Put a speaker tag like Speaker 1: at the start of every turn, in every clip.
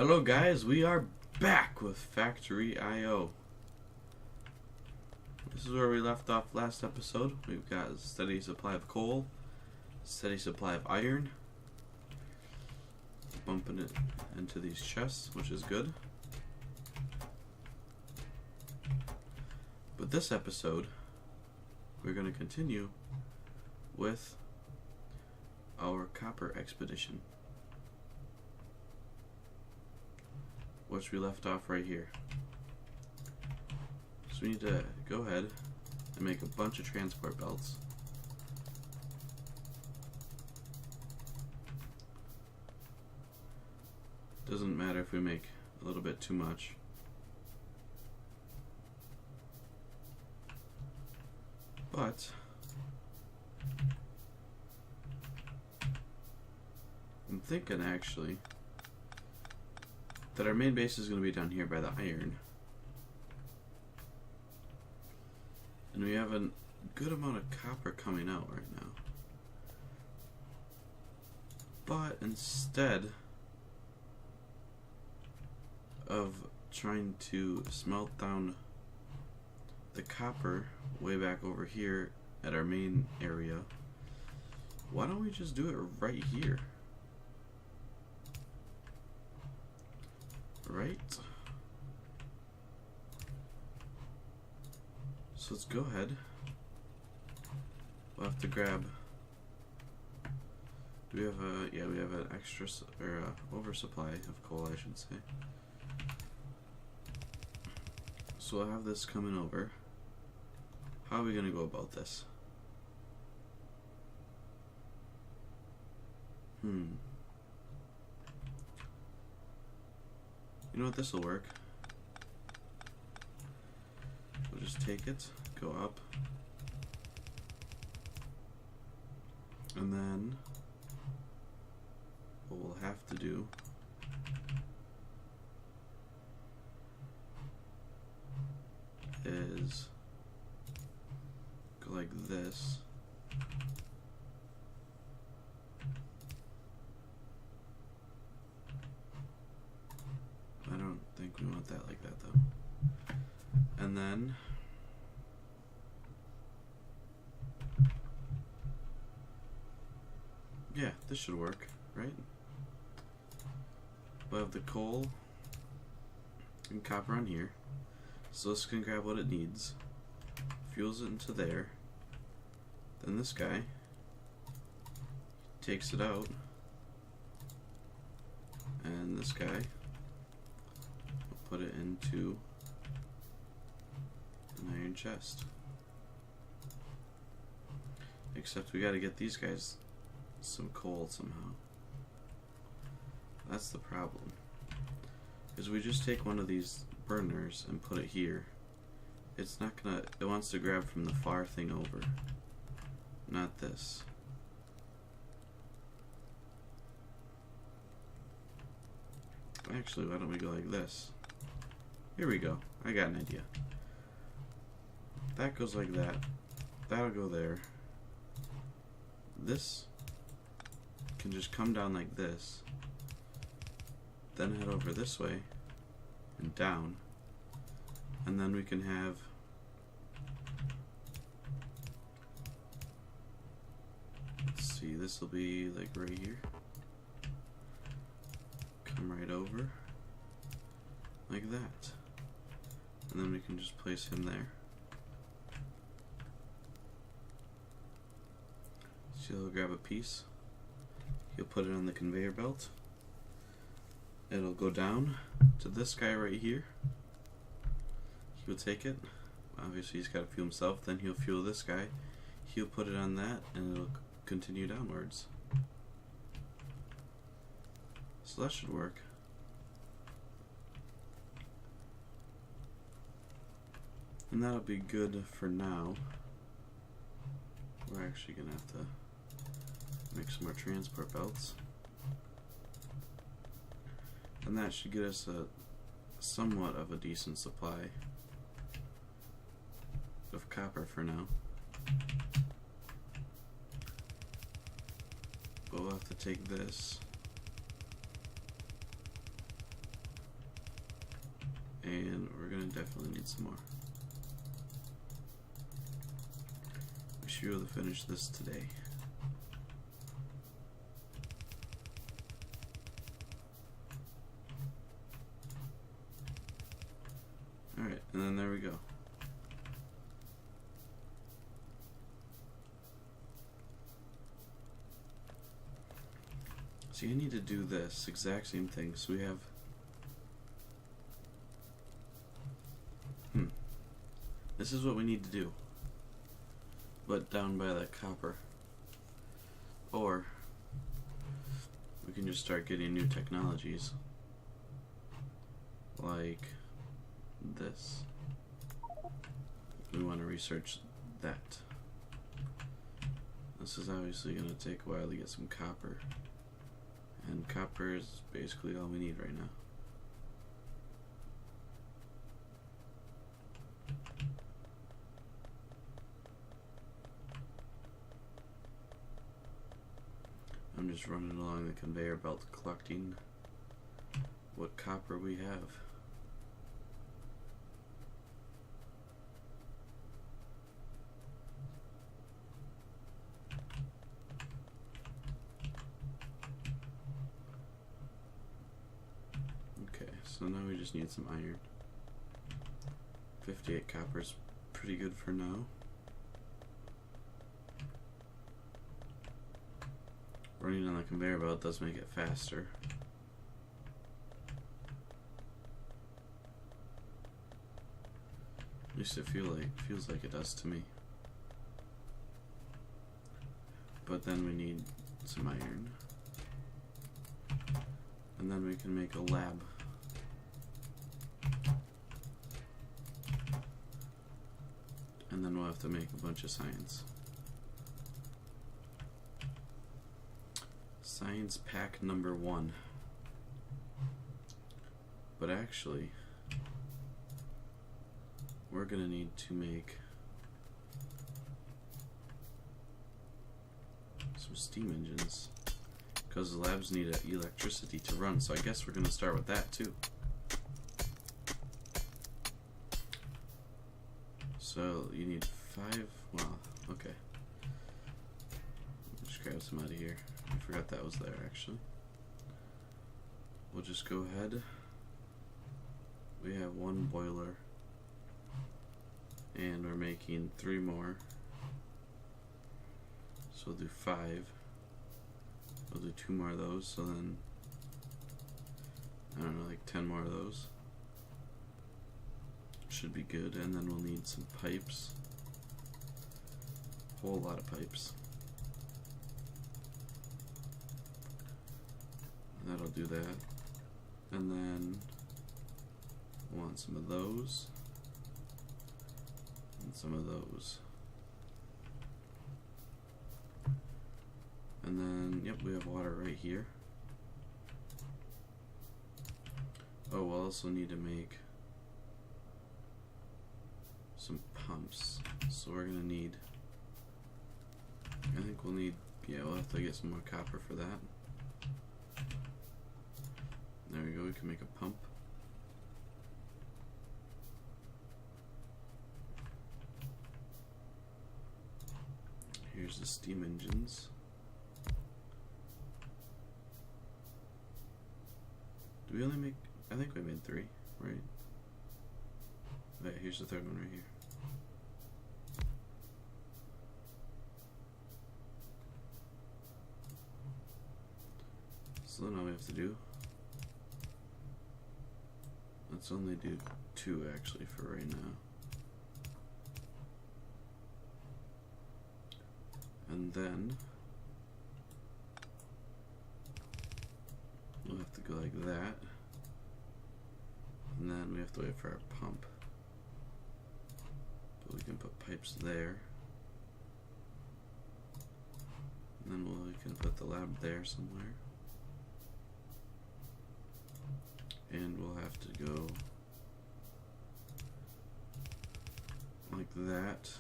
Speaker 1: Hello guys, we are back with Factorio. This is where we left off last episode. We've got a steady supply of coal, steady supply of iron. Bumping it into these chests, which is good. But this episode, we're going to continue with our copper expedition, which we left off right here. So we need to go ahead and make a bunch of transport belts. Doesn't matter if we make a little bit too much. But I'm thinking actually that our main base is going to be down here by the iron. And we have a good amount of copper coming out right now. But instead of trying to smelt down the copper way back over here at our main area, why don't we just do it right here? Right? So let's go ahead. We'll have to grab. We have a we have an extra or oversupply of coal, I should say. So we'll have this coming over. How are we gonna go about this? You know what, this will work. We'll just take it, go up, and then what we'll have to do is go like this. I don't think we want that like that though. And then yeah, this should work, right? We'll have the coal and copper on here. So this can grab what it needs, fuels it into there. Then this guy takes it out, and this guy will put it into an iron chest. Except we gotta get these guys some coal somehow. That's the problem. Because we just take one of these burners and put it here, it's not gonna, it wants to grab from the far thing over, not this. Actually, why don't we go like this? Here we go. I got an idea. That goes like that. That'll go there. This can just come down like this, then head over this way and down, and then we can have let's see, this will be like right here, come right over like that, and then we can just place him there. So he'll grab a piece, he'll put it on the conveyor belt, it'll go down to this guy right here. He'll take it. Obviously he's got to fuel himself. Then he'll fuel this guy. He'll put it on that, and it'll continue downwards. So that should work. And that'll be good for now. We're actually gonna have to make some more transport belts. And that should get us a somewhat of a decent supply of copper for now. But we'll have to take this And we're gonna definitely need some more. We should be able to finish this today. Alright, and then there we go. So you need to do this exact same thing. So we have this is what we need to do, but down by that copper. Or we can just start getting new technologies like this. We want to research that. This is obviously going to take a while to get some copper, and copper is basically all we need right now. I'm just running along the conveyor belt collecting what copper we have. Okay, so now we just need some iron. 58 copper is pretty good for now. Running on the conveyor belt does make it faster. At least it feels like it does to me. But then we need some iron. And then we can make a lab. And then we'll have to make a bunch of science. Science pack number 1. But actually, we're gonna need to make some steam engines, because the labs need electricity to run, so I guess we're gonna start with that too. So you need 5, well, okay. Just grab some out of here. I forgot that was there actually. We'll just go ahead. We have 1 boiler, and we're making 3 more. So we'll do 5. We'll do 2 more of those, so then I don't know, like 10 more of those. Should be good, and then we'll need some pipes. A whole lot of pipes. That'll do that. And then we'll want some of those. And some of those. And then, yep, we have water right here. Oh, we'll also need to make some pumps. So we're gonna need, I think we'll need, yeah, we'll have to get some more copper for that. There we go, we can make a pump. Here's the steam engines. Do we only make, I think we made 3, right? Wait, here's the 3rd one right here. So then all we have to do, let's only do 2 actually for right now. And then we'll have to go like that. And then we have to wait for our pump. But we can put pipes there. And then we can put the lab there somewhere. And we'll have to go like that.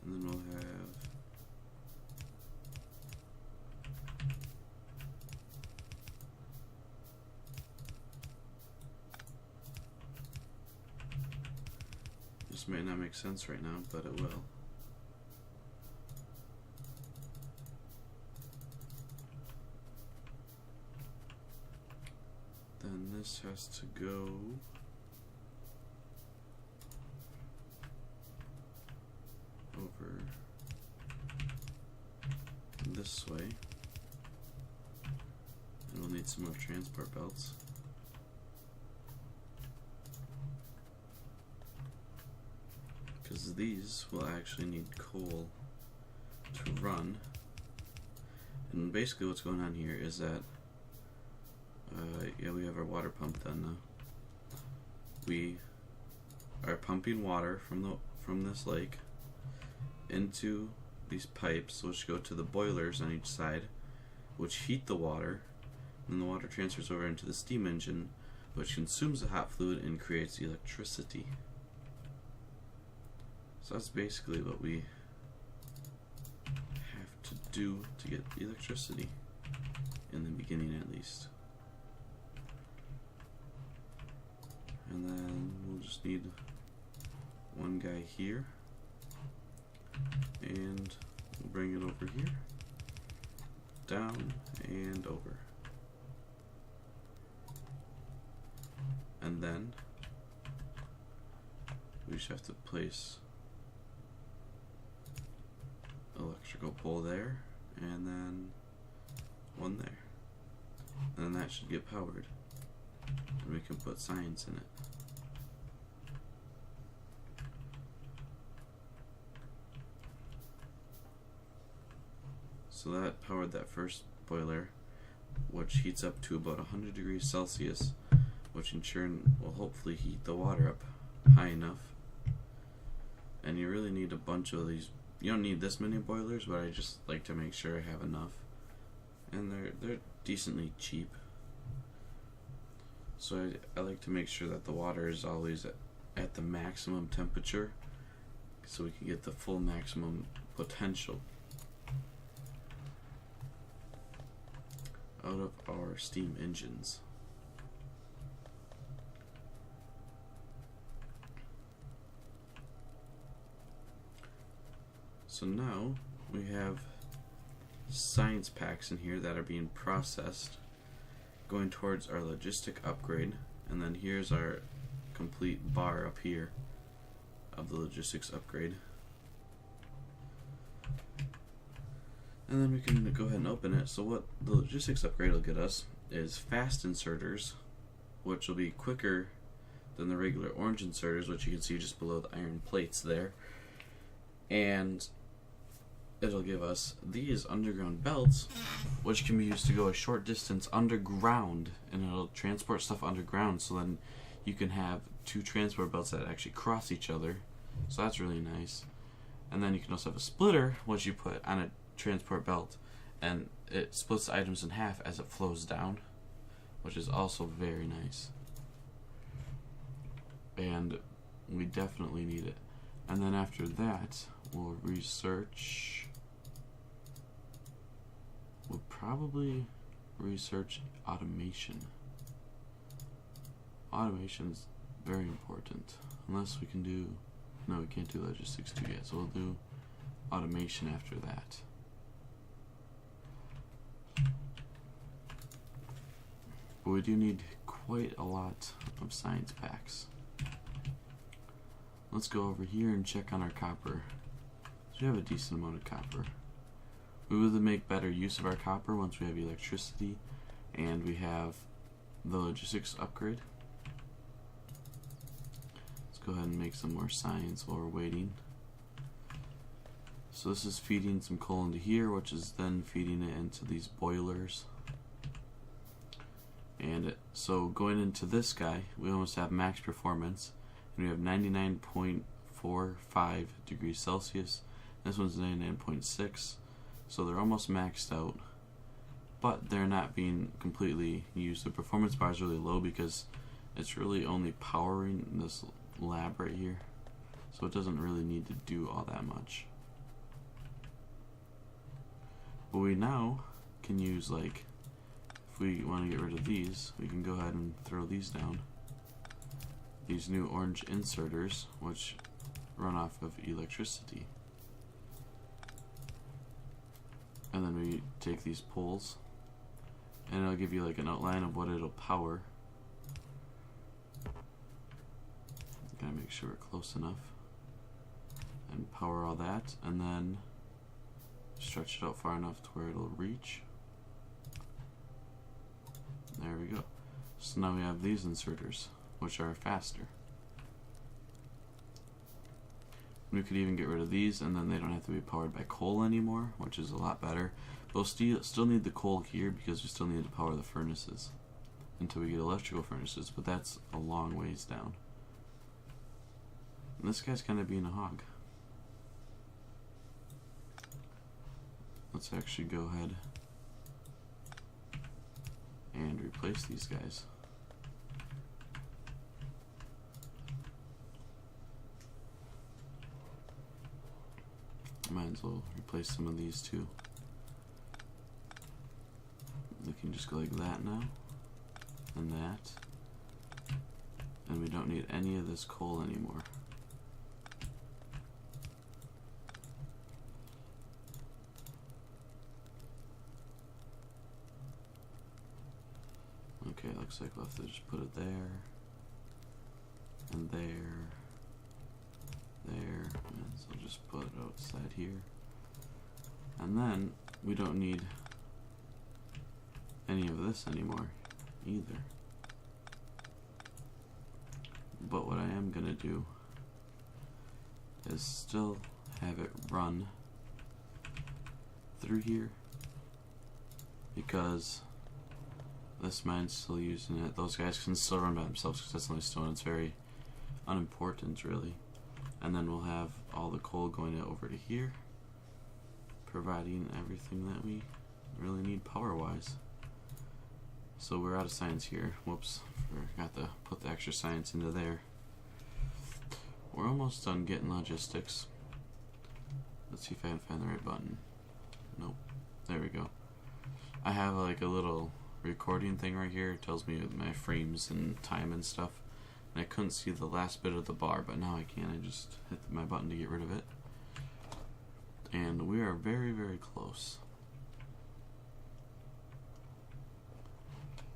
Speaker 1: And then we'll have This may not make sense right now, but it will. Then this has to go over this way. And we'll need some more transport belts. Because these will actually need coal to run. And basically what's going on here is that yeah, we have our water pump done now. We are pumping water from this lake into these pipes, which go to the boilers on each side, which heat the water. And the water transfers over into the steam engine, which consumes the hot fluid and creates electricity. So that's basically what we have to do to get the electricity, in the beginning at least. And then we'll just need one guy here, and we'll bring it over here, down and over. And then we just have to place electrical pole there, and then one there, and then that should get powered, and we can put signs in it. So that powered that first boiler, which heats up to about 100 degrees Celsius, which in turn will hopefully heat the water up high enough. And you really need a bunch of these. You don't need this many boilers, but I just like to make sure I have enough. And they're decently cheap. So I like to make sure that the water is always at the maximum temperature, so we can get the full maximum potential out of our steam engines. So now we have science packs in here that are being processed, going towards our logistic upgrade, and then here's our complete bar up here of the logistics upgrade. And then we can go ahead and open it. So what the logistics upgrade will get us is fast inserters, which will be quicker than the regular orange inserters, which you can see just below the iron plates there. And it'll give us these underground belts, which can be used to go a short distance underground, and it'll transport stuff underground, so then you can have two transport belts that actually cross each other. So that's really nice. And then you can also have a splitter, which you put on a transport belt, and it splits the items in half as it flows down, which is also very nice. And we definitely need it. And then after that, we'll research. We'll probably research automation. Automation's very important. Unless we can do. No, we can't do logistics 2 yet, so we'll do automation after that. But we do need quite a lot of science packs. Let's go over here and check on our copper. So we have a decent amount of copper. We will make better use of our copper once we have electricity and we have the logistics upgrade. Let's go ahead and make some more science while we're waiting. So this is feeding some coal into here, which is then feeding it into these boilers. And so going into this guy, we almost have max performance, and we have 99.45 degrees Celsius. This one's 99.6, so they're almost maxed out, but they're not being completely used. The performance bar is really low because it's really only powering this lab right here, so it doesn't really need to do all that much. But we now can use, like, if we want to get rid of these, we can go ahead and throw these down. These new orange inserters, which run off of electricity. And then we take these poles, and it'll give you like an outline of what it'll power. Gotta make sure we're close enough. And power all that, and then stretch it out far enough to where it'll reach. There we go. So now we have these inserters, which are faster. We could even get rid of these, and then they don't have to be powered by coal anymore, which is a lot better. We'll still need the coal here because we still need to power the furnaces until we get electrical furnaces, but that's a long ways down. And this guy's kind of being a hog. Let's actually go ahead and replace these guys. Might as well replace some of these too. We can just go like that now, and that, and we don't need any of this coal anymore. Okay, looks like we'll have to just put it there, and there, and so just put it outside here. And then we don't need any of this anymore either. But what I am gonna do is still have it run through here, because this mine's still using it. Those guys can still run by themselves because that's only stone. It's very unimportant, really. And then we'll have all the coal going over to here, providing everything that we really need power-wise. So we're out of science here. Whoops, forgot to put the extra science into there. We're almost done getting logistics. Let's see if I can find the right button. Nope. There we go. I have like a little recording thing right here. It tells me my frames and time and stuff. And I couldn't see the last bit of the bar, but now I can. I just hit my button to get rid of it. And we are very, very close.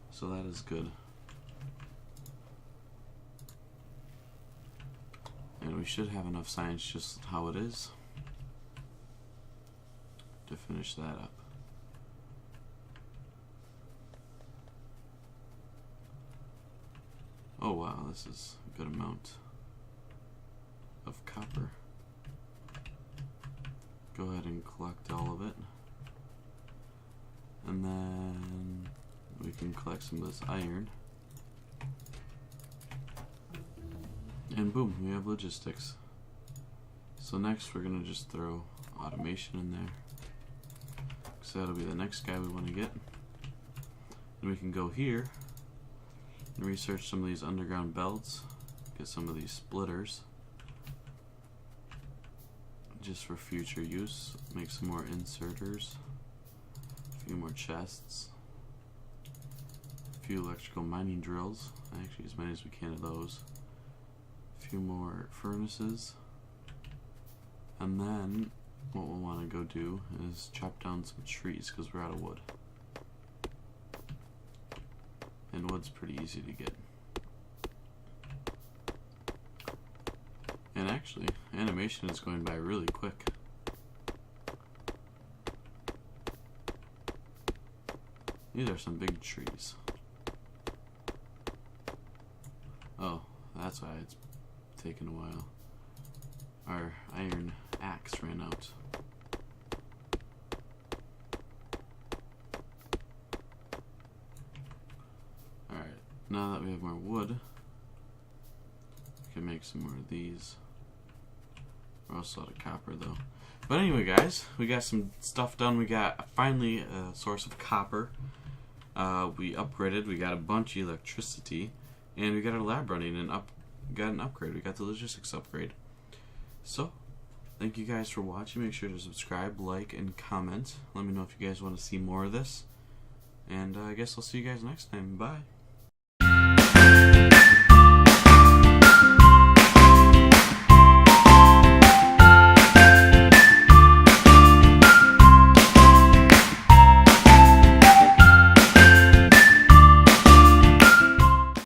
Speaker 1: So that is good. And we should have enough science just how it is to finish that up. Oh wow, this is a good amount of copper. Go ahead and collect all of it. And then we can collect some of this iron. And boom, we have logistics. So next we're gonna just throw automation in there, so that'll be the next guy we want to get. And we can go here and research some of these underground belts, get some of these splitters just for future use, make some more inserters, a few more chests, a few electrical mining drills, actually as many as we can of those, a few more furnaces, and then what we'll want to go do is chop down some trees because we're out of wood. And wood's pretty easy to get. And actually, animation is going by really quick. These are some big trees. Oh, that's why it's taken a while. Our iron axe ran out. Alright, now that we have more wood, we can make some more of these. We're also out of copper though. But anyway guys, we got some stuff done. We got finally a source of copper. We upgraded, we got a bunch of electricity, and we got our lab running and got an upgrade. We got the logistics upgrade. So, thank you guys for watching. Make sure to subscribe, like, and comment. Let me know if you guys want to see more of this. And I guess I'll see you guys next time. Bye.